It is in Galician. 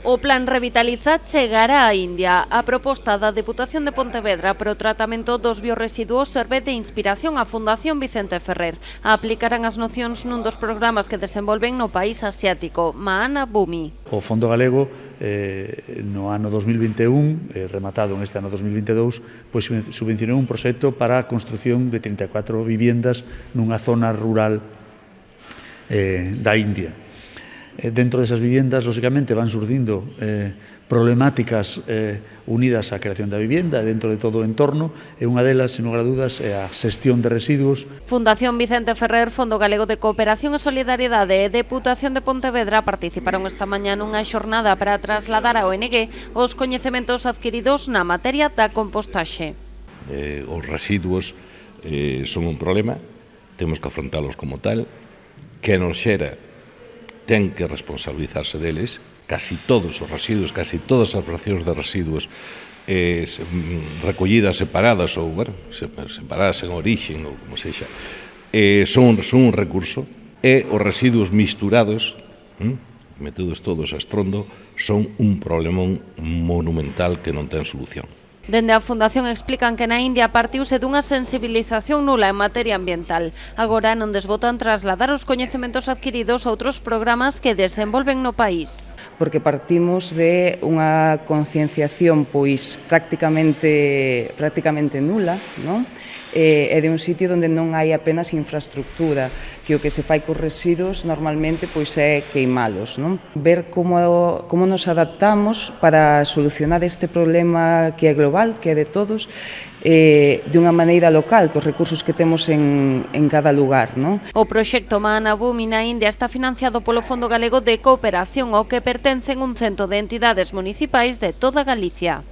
O plan Revitaliza chegará á India. A proposta da Deputación de Pontevedra para o tratamento dos biorresiduos serve de inspiración á Fundación Vicente Ferrer. Aplicarán as nocións nun dos programas que desenvolven no país asiático, Mahana Bhumi. O Fondo Galego no ano 2021, rematado neste ano 2022, pois subvencionou un proxecto para a construción de 34 viviendas nunha zona rural da India. Dentro desas viviendas, lógicamente, van surdindo problemáticas unidas á creación da vivenda dentro de todo o entorno, e unha delas, sen lugar a dudas, é a xestión de residuos. Fundación Vicente Ferrer, Fondo Galego de Cooperación e Solidariedade e Deputación de Pontevedra participaron esta mañá nunha xornada para trasladar á ONG os coñecementos adquiridos na materia da compostaxe. Os residuos son un problema, temos que afrontalos como tal, que nos xera ten que responsabilizarse deles. Casi todos os residuos, casi todas as fraccións de residuos recollidas separadas ou separadas en orixen ou como sexa, son un recurso, e os residuos misturados, metidos todos a estrondo, son un problemón monumental que non ten solución. Dende a Fundación explican que na India partiuse dunha sensibilización nula en materia ambiental. Agora non desbotan trasladar os coñecementos adquiridos a outros programas que desenvolven no país. Porque partimos de unha concienciación pois prácticamente nula, non? E de un sitio onde non hai apenas infraestructura, que o que se fai cos residuos normalmente pois é queimalos, non? Ver como nos adaptamos para solucionar este problema que é global, que é de todos, de unha maneira local, cos recursos que temos en cada lugar, non? O proxecto Mahana Bhumi na India está financiado polo Fondo Galego de Cooperación, ao que pertencen un cento de entidades municipais de toda Galicia.